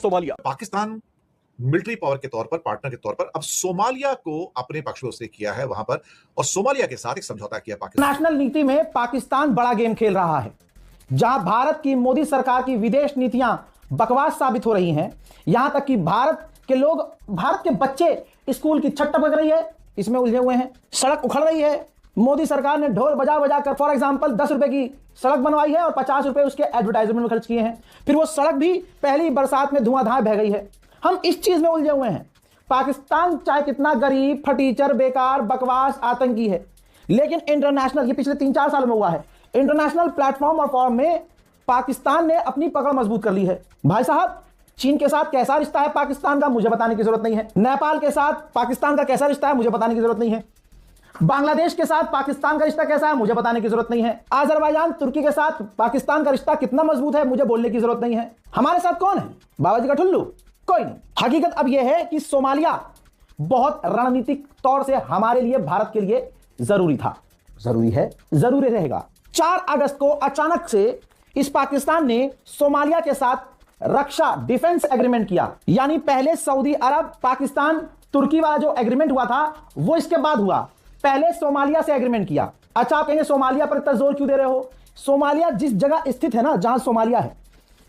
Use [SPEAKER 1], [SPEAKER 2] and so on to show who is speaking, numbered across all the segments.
[SPEAKER 1] Somalia
[SPEAKER 2] Pakistan military power के तौर पर, पार्टनर के तौर पर अब सोमालिया को अपने पक्ष में उसने किया है वहां पर, और सोमालिया के साथ एक समझौता किया पाकिस्तान।
[SPEAKER 3] नेशनल नीति में पाकिस्तान बड़ा गेम खेल रहा है, जहां भारत की मोदी सरकार की विदेश नीतियां बकवास साबित हो रही हैं। यहां तक कि भारत के लोग, भारत के बच्चे स्कूल की छत टपक रही है, इसमें उलझे हुए हैं। सड़क उखड़ रही है, मोदी सरकार ने ढोल बजा बजा कर फॉर एग्जांपल 10 रुपए की सड़क बनवाई है और 50 रुपए उसके एडवर्टाइजमेंट में खर्च किए हैं। फिर वो सड़क भी पहली बरसात में धुआंधार बह गई है। हम इस चीज में उलझे हुए हैं। पाकिस्तान चाहे कितना गरीब, फटीचर, बेकार, बकवास, आतंकी है, लेकिन इंटरनेशनल, ये पिछले 3-4 साल में हुआ है, इंटरनेशनल प्लेटफॉर्म और फॉर्म में पाकिस्तान ने अपनी पकड़ मजबूत कर ली है। भाई साहब, चीन के साथ कैसा रिश्ता है पाकिस्तान का, मुझे बताने की जरूरत नहीं है। नेपाल के साथ पाकिस्तान का कैसा रिश्ता है, मुझे बताने की जरूरत नहीं है। बांग्लादेश के साथ पाकिस्तान का रिश्ता कैसा है, मुझे बताने की जरूरत नहीं है। अजरबैजान, तुर्की के साथ पाकिस्तान का रिश्ता कितना मजबूत है, मुझे बोलने की जरूरत नहीं है। हमारे साथ कौन है, बाबा जी का ठुल्लू? कोई नहीं। हकीकत अब यह है कि सोमालिया बहुत रणनीतिक तौर से हमारे लिए, भारत के लिए जरूरी था, जरूरी है, जरूरी रहेगा। 4 अगस्त को अचानक से इस पाकिस्तान ने सोमालिया के साथ रक्षा डिफेंस एग्रीमेंट किया। यानी पहले सऊदी अरब, पाकिस्तान, तुर्की वाला जो एग्रीमेंट हुआ था वो इसके बाद हुआ। पहले सोमालिया से एग्रीमेंट किया। अच्छा, आप कहेंगे सोमालिया पर इतना जोर क्यों दे रहे हो? सोमालिया जिस जगह स्थित है ना, जहां सोमालिया है,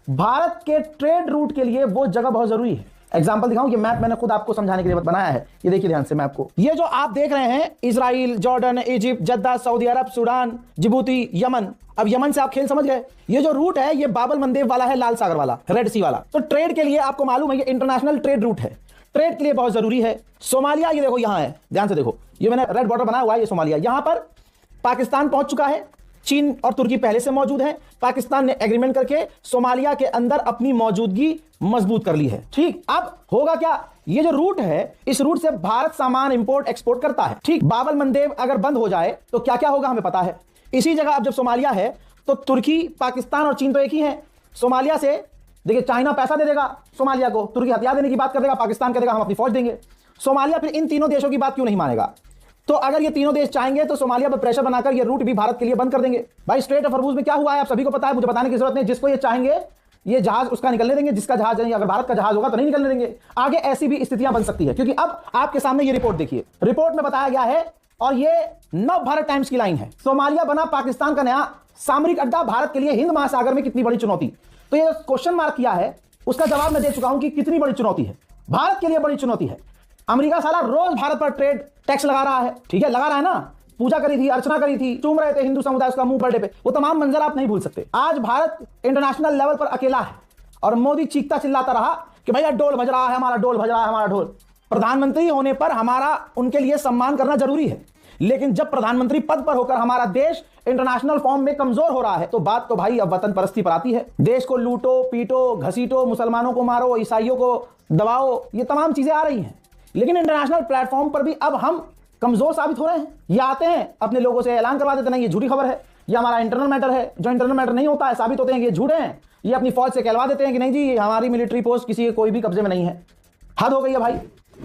[SPEAKER 3] भारत के ट्रेड रूट के लिए वो जगह बहुत जरूरी है। एग्जांपल दिखाऊं, ये मैप मैंने खुद आपको समझाने के लिए बनाया है। ये देखिए ध्यान से मैप को। ये जो आप देख रहे हैं, Israel, Jordan, Egypt, Jeddah, Saudi Arab, Sudan, Djibouti, Yemen. अब यमन से आप खेल समझ गए। ये जो रूट है, ये बाबल मंदेब वाला है, लाल सागर वाला, रेड सी वाला। तो ट्रेड के लिए आपको मालूम है ये इंटरनेशनल ट्रेड रूट है, ट्रेड के लिए बहुत जरूरी है। सोमालिया, ये देखो यहां है, ध्यान से देखो, ये मैंने रेड बॉर्डर बनाया हुआ है, ये सोमालिया। यहां पर पाकिस्तान पहुंच चुका है, चीन और तुर्की पहले से मौजूद है। पाकिस्तान ने एग्रीमेंट करके सोमालिया के अंदर अपनी मौजूदगी मजबूत कर ली है। ठीक, अब होगा क्या, ये जो रूट है, इस रूट से भारत सामान इंपोर्ट एक्सपोर्ट करता है। ठीक, बाबल मंदेब अगर बंद हो जाए तो क्या क्या होगा हमें पता है। इसी जगह अब जब सोमालिया है तो तुर्की, पाकिस्तान और चीन तो एक ही है। सोमालिया से देखिए, चाइना पैसा दे देगा सोमालिया को, तुर्की हथियार देने की बात कर देगा, पाकिस्तान कह देगा हम अपनी फौज देंगे। सोमालिया फिर इन तीनों देशों की बात क्यों नहीं मानेगा? तो अगर ये तीनों देश चाहेंगे तो सोमालिया पर प्रेशर बनाकर ये रूट भी भारत के लिए बंद कर देंगे। भाई, स्ट्रेट ऑफ हॉर्मुज में क्या हुआ है आप सभी को पता है, मुझे बताने की जरूरत नहीं। जिसको ये चाहेंगे ये जहाज उसका निकलने देंगे, जिसका जहाज नहीं, अगर भारत का जहाज होगा तो नहीं निकलने देंगे। आगे ऐसी भी स्थितियां बन सकती है, क्योंकि अब आपके सामने ये रिपोर्ट देखिए। रिपोर्ट में बताया गया है, और ये नव भारत टाइम्स की लाइन है, सोमालिया बना पाकिस्तान का नया सामरिक अड्डा, भारत के लिए हिंद महासागर में कितनी बड़ी चुनौती। तो ये क्वेश्चन मार्क किया है, उसका जवाब मैं दे चुका हूं कि कितनी बड़ी चुनौती है, भारत के लिए बड़ी चुनौती है। अमेरिका साला रोज भारत पर ट्रेड टैक्स लगा रहा है, ठीक है, लगा रहा है ना। पूजा करी थी, अर्चना करी थी, चूम रहे थे हिंदू समुदाय उसका मुंह बर्थडे पे, वो तमाम मंजर आप नहीं भूल सकते। आज भारत इंटरनेशनल लेवल पर अकेला है, और मोदी चीखता चिल्लाता रहा कि भैया डोल बज रहा है हमारा, डोल बज रहा है हमारा ढोल। प्रधानमंत्री होने पर हमारा उनके लिए सम्मान करना जरूरी है, लेकिन जब प्रधानमंत्री पद पर होकर हमारा देश इंटरनेशनल फॉर्म में कमजोर हो रहा है तो बात तो भाई अब वतन परस्ती पर आती है। देश को लूटो, पीटो, घसीटो, मुसलमानों को मारो, ईसाइयों को दबाओ, ये तमाम चीजें आ रही हैं। लेकिन इंटरनेशनल प्लेटफॉर्म पर भी अब हम कमजोर साबित हो रहे हैं। ये आते हैं अपने लोगों से ऐलान करवा देते हैं, ये झूठी खबर है, ये हमारा इंटरनल मैटर है। जो इंटरनल मैटर नहीं होता है, साबित होते हैं कि ये झूठे हैं। ये अपनी फौज से कहलवा देते हैं कि नहीं जी, हमारी मिलिट्री पोस्ट किसी के कोई भी कब्जे में नहीं है। हद हो गई है भाई।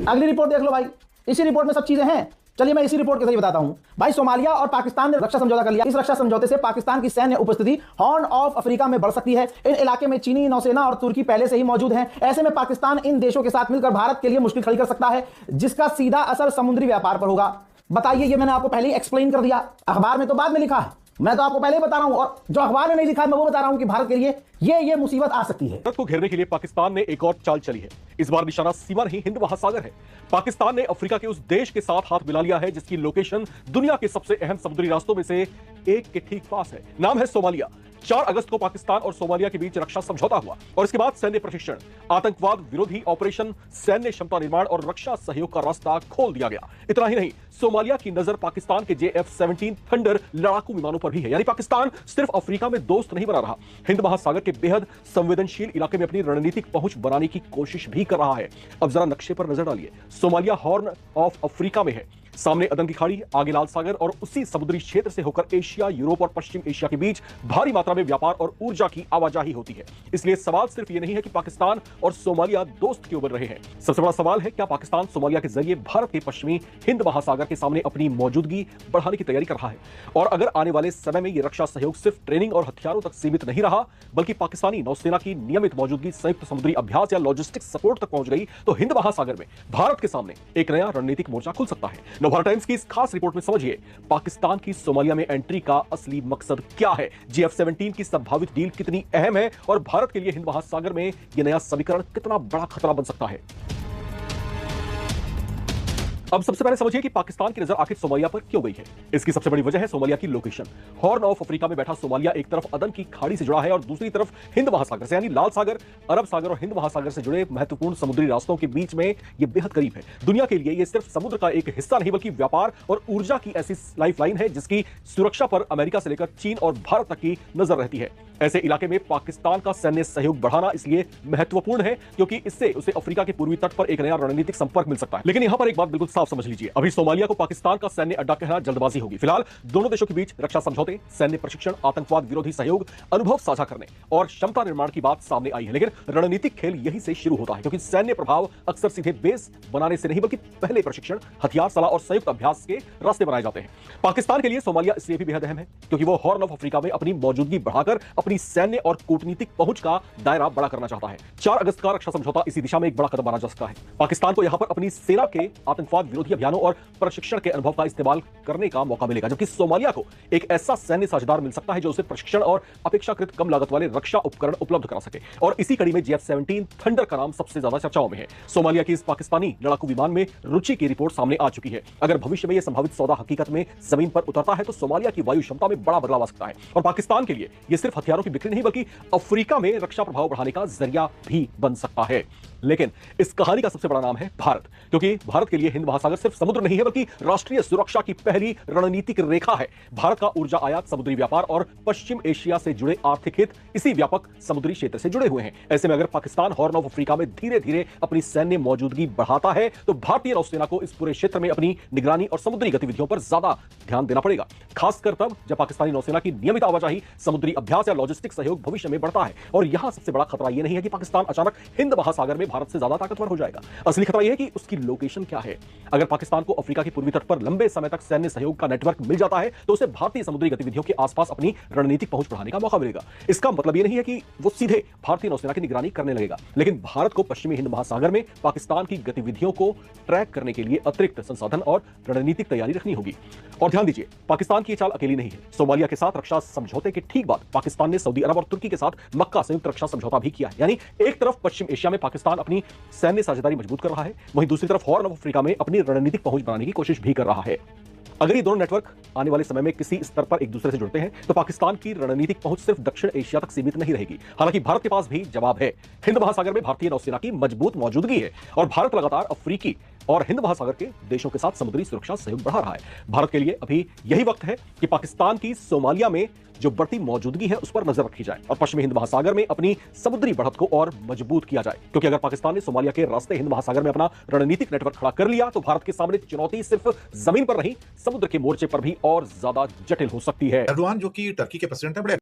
[SPEAKER 3] अगली रिपोर्ट देख लो भाई, इसी रिपोर्ट में सब चीजें हैं। चलिए मैं इसी रिपोर्ट के जरिए बताता हूं। भाई, सोमालिया और पाकिस्तान ने रक्षा समझौता कर लिया। इस रक्षा समझौते से पाकिस्तान की सैन्य उपस्थिति हॉर्न ऑफ अफ्रीका में बढ़ सकती है। इन इलाके में चीनी नौसेना और तुर्की पहले से ही मौजूद हैं। ऐसे में पाकिस्तान इन देशों के साथ मिलकर भारत के लिए मुश्किल खड़ी कर सकता है, जिसका सीधा असर समुद्री व्यापार पर होगा। बताइए, ये मैंने आपको पहले ही एक्सप्लेन कर दिया, अखबार में तो बाद में लिखा है, मैं तो आपको पहले ही बता रहा हूं, और जो अखबार में नहीं लिखा है मैं वो बता रहा हूं कि भारत के लिए ये मुसीबत आ सकती है।
[SPEAKER 1] भारत को घेरने के लिए पाकिस्तान ने एक और चाल चली है। इस बार निशाना सीमा नहीं, हिंद महासागर है। पाकिस्तान ने अफ्रीका के उस देश के साथ हाथ मिला लिया है जिसकी लोकेशन दुनिया के सबसे अहम समुद्री रास्तों में से एक के ठीक पास है। नाम है सोमालिया। 4 अगस्त को पाकिस्तान और सोमालिया के बीच रक्षा समझौता हुआ, और इसके बाद सैन्य प्रशिक्षण, आतंकवाद विरोधी ऑपरेशन, सैन्य क्षमता निर्माण और रक्षा सहयोग का रास्ता खोल दिया गया। इतना ही नहीं, सोमालिया की नजर पाकिस्तान के JF-17 थंडर लड़ाकू विमानों पर भी है। यानी पाकिस्तान सिर्फ अफ्रीका में दोस्त नहीं बना रहा, हिंद महासागर के बेहद संवेदनशील इलाके में अपनी रणनीतिक पहुंच बनाने की कोशिश भी कर रहा है। अब जरा नक्शे पर नजर डालिए। सोमालिया हॉर्न ऑफ अफ्रीका में है। सामने अदन की खाड़ी, आगे लाल सागर और उसी समुद्री क्षेत्र से होकर एशिया, यूरोप और पश्चिम एशिया के बीच भारी मात्रा में व्यापार और ऊर्जा की आवाजाही होती है। इसलिए सवाल सिर्फ ये नहीं है कि पाकिस्तान और सोमालिया दोस्त क्यों बन रहे हैं। सबसे बड़ा सवाल है, क्या पाकिस्तान सोमालिया के जरिए भारत के पश्चिमी हिंद महासागर के सामने अपनी मौजूदगी बढ़ाने की तैयारी कर रहा है? और अगर आने वाले समय में यह रक्षा सहयोग सिर्फ ट्रेनिंग और हथियारों तक सीमित नहीं रहा, बल्कि पाकिस्तानी नौसेना की नियमित मौजूदगी, संयुक्त समुद्री अभ्यास या लॉजिस्टिक्स सपोर्ट तक पहुंच गई, तो हिंद महासागर में भारत के सामने एक नया रणनीतिक मोर्चा खुल सकता है। नवभारत टाइम्स की इस खास रिपोर्ट में समझिए पाकिस्तान की सोमालिया में एंट्री का असली मकसद क्या है, GF-17 की संभावित डील कितनी अहम है और भारत के लिए हिंद महासागर में यह नया समीकरण कितना बड़ा खतरा बन सकता है। अब सबसे पहले समझिए कि पाकिस्तान की नजर आखिर सोमालिया पर क्यों गई है। इसकी सबसे बड़ी वजह है सोमालिया की लोकेशन। हॉर्न ऑफ अफ्रीका में बैठा सोमालिया एक तरफ अदन की खाड़ी से जुड़ा है और दूसरी तरफ हिंद महासागर से, यानी लाल सागर, अरब सागर और हिंद महासागर से जुड़े महत्वपूर्ण समुद्री रास्तों के बीच में यह बेहद करीब है। दुनिया के लिए यह सिर्फ समुद्र का एक हिस्सा नहीं बल्कि व्यापार और ऊर्जा की ऐसी लाइफलाइन है जिसकी सुरक्षा पर अमेरिका से लेकर चीन और भारत तक की नजर रहती है। ऐसे इलाके में पाकिस्तान का सैन्य सहयोग बढ़ाना इसलिए महत्वपूर्ण है क्योंकि इससे उसे अफ्रीका के पूर्वी तट पर एक नया रणनीतिक संपर्क मिल सकता है। लेकिन यहां पर एक बात बिल्कुल साफ समझ लीजिए, अभी सोमालिया को पाकिस्तान का सैन्य अड्डा कहना जल्दबाजी होगी। फिलहाल दोनों देशों के बीच रक्षा समझौते, सैन्य प्रशिक्षण, आतंकवाद विरोधी सहयोग, अनुभव साझा करने और क्षमता निर्माण की बात सामने आई है। लेकिन रणनीतिक खेल यहीं से शुरू होता है क्योंकि सैन्य प्रभाव अक्सर सीधे बेस बनाने से नहीं बल्कि पहले प्रशिक्षण, हथियार, सलाह और संयुक्त अभ्यास के रास्ते बनाए जाते हैं। पाकिस्तान के लिए सोमालिया इसलिए भी बेहद अहम है क्योंकि वो हॉर्न ऑफ अफ्रीका में अपनी मौजूदगी बढ़ाकर अपनी सैन्य और कूटनीतिक पहुंच का दायरा बड़ा करना चाहता है। 4 अगस्त का रक्षा समझौता इसी दिशा में एक बड़ा कदम माना जा सकता है। पाकिस्तान को यहां पर अपनी सेना के आतंकवाद विरोधी अभियानों और प्रशिक्षण के अनुभव का इस्तेमाल करने का मौका मिलेगा, जबकि सोमालिया को एक ऐसा सैन्य साझेदार मिल सकता है जो उसे प्रशिक्षण और अपेक्षाकृत कम लागत वाले रक्षा उपकरण उपलब्ध करा सके। और इसी कड़ी में GF-17 थंडर का नाम सबसे ज्यादा चर्चाओं में है। सोमालिया की इस पाकिस्तानी लड़ाकू विमान में रुचि की रिपोर्ट सामने आ चुकी है। अगर भविष्य में यह संभावित सौदा हकीकत में जमीन पर उतरता है तो सोमालिया की वायु क्षमता में बड़ा बदलाव आ सकता है और पाकिस्तान के लिए यह सिर्फ हथियारों की बिक्री नहीं बल्कि अफ्रीका में रक्षा प्रभाव बढ़ाने का जरिया भी बन सकता है। लेकिन इस कहानी का सबसे बड़ा नाम है भारत, क्योंकि भारत के लिए हिंद महासागर सिर्फ समुद्र नहीं है बल्कि राष्ट्रीय सुरक्षा की पहली रणनीतिक रेखा है। भारत का ऊर्जा आयात, समुद्री व्यापार और पश्चिम एशिया से जुड़े आर्थिक हित इसी व्यापक समुद्री क्षेत्र से जुड़े हुए हैं। ऐसे में अगर पाकिस्तान हॉर्न ऑफ अफ्रीका में धीरे धीरे अपनी सैन्य मौजूदगी बढ़ाता है तो भारतीय नौसेना को इस पूरे क्षेत्र में अपनी निगरानी और समुद्री गतिविधियों पर ज्यादा ध्यान देना पड़ेगा, खासकर तब जब पाकिस्तानी नौसेना की नियमित आवाजाही, समुद्री अभ्यास या लॉजिस्टिक सहयोग भविष्य में बढ़ता है। और यहां सबसे बड़ा खतरा यह नहीं है कि पाकिस्तान अचानक हिंद महासागर में भारत से ज्यादा ताकतवर हो जाएगा। असली खतरा यह है कि उसकी लोकेशन क्या है। अगर पाकिस्तान को अफ्रीका के पूर्वी तट पर लंबे समय तक सैन्य सहयोग का नेटवर्क मिल जाता है तो उसे भारतीय समुद्री गतिविधियों के आसपास अपनी रणनीतिक पहुंच बढ़ाने का मौका मिलेगा। इसका मतलब यह नहीं है कि वो सीधे भारतीय नौसेना की निगरानी करने लगेगा, लेकिन भारत को पश्चिमी हिंद महासागर में पाकिस्तान की गतिविधियों को ट्रैक करने के लिए अतिरिक्त संसाधन और रणनीतिक तैयारी रखनी होगी। और ध्यान दीजिए, पाकिस्तान की चाल अकेली नहीं है। सोमालिया के साथ रक्षा समझौते के ठीक बाद पाकिस्तान ने सऊदी अरब और तुर्की के साथ मक्का संयुक्त रक्षा समझौता भी किया है। यानी एक तरफ पश्चिम एशिया में पाकिस्तान अपनी सैन्य साझेदारी मजबूत कर रहा है, वहीं दूसरी तरफ हॉर्न ऑफ अफ्रीका में अपनी रणनीतिक पहुंच बनाने की कोशिश भी कर रहा है। अगर ये दोनों नेटवर्क आने वाले समय में किसी स्तर पर एक दूसरे से जुड़ते हैं तो पाकिस्तान की रणनीतिक पहुंच सिर्फ दक्षिण एशिया तक सीमित नहीं रहेगी। हालांकि भारत के पास भी जवाब है। हिंद महासागर में भारतीय नौसेना की मजबूत मौजूदगी है और भारत लगातार अफ्रीकी और हिंद महासागर के देशों के साथ समुद्री सुरक्षा सहयोग बढ़ा रहा है। भारत के लिए अभी यही वक्त है कि पाकिस्तान की सोमालिया में जो बढ़ती मौजूदगी है उस पर नजर रखी जाए और पश्चिमी हिंद महासागर में अपनी समुद्री बढ़त को और मजबूत किया जाए, क्योंकि अगर पाकिस्तान ने सोमालिया के रास्ते हिंद महासागर में अपना रणनीतिक नेटवर्क खड़ा कर लिया तो भारत के सामने चुनौती सिर्फ जमीन पर नहीं, समुद्र के मोर्चे पर भी और ज्यादा जटिल हो सकती है।
[SPEAKER 2] एर्डोगान जो कि टर्की के प्रेसिडेंट है, बड़े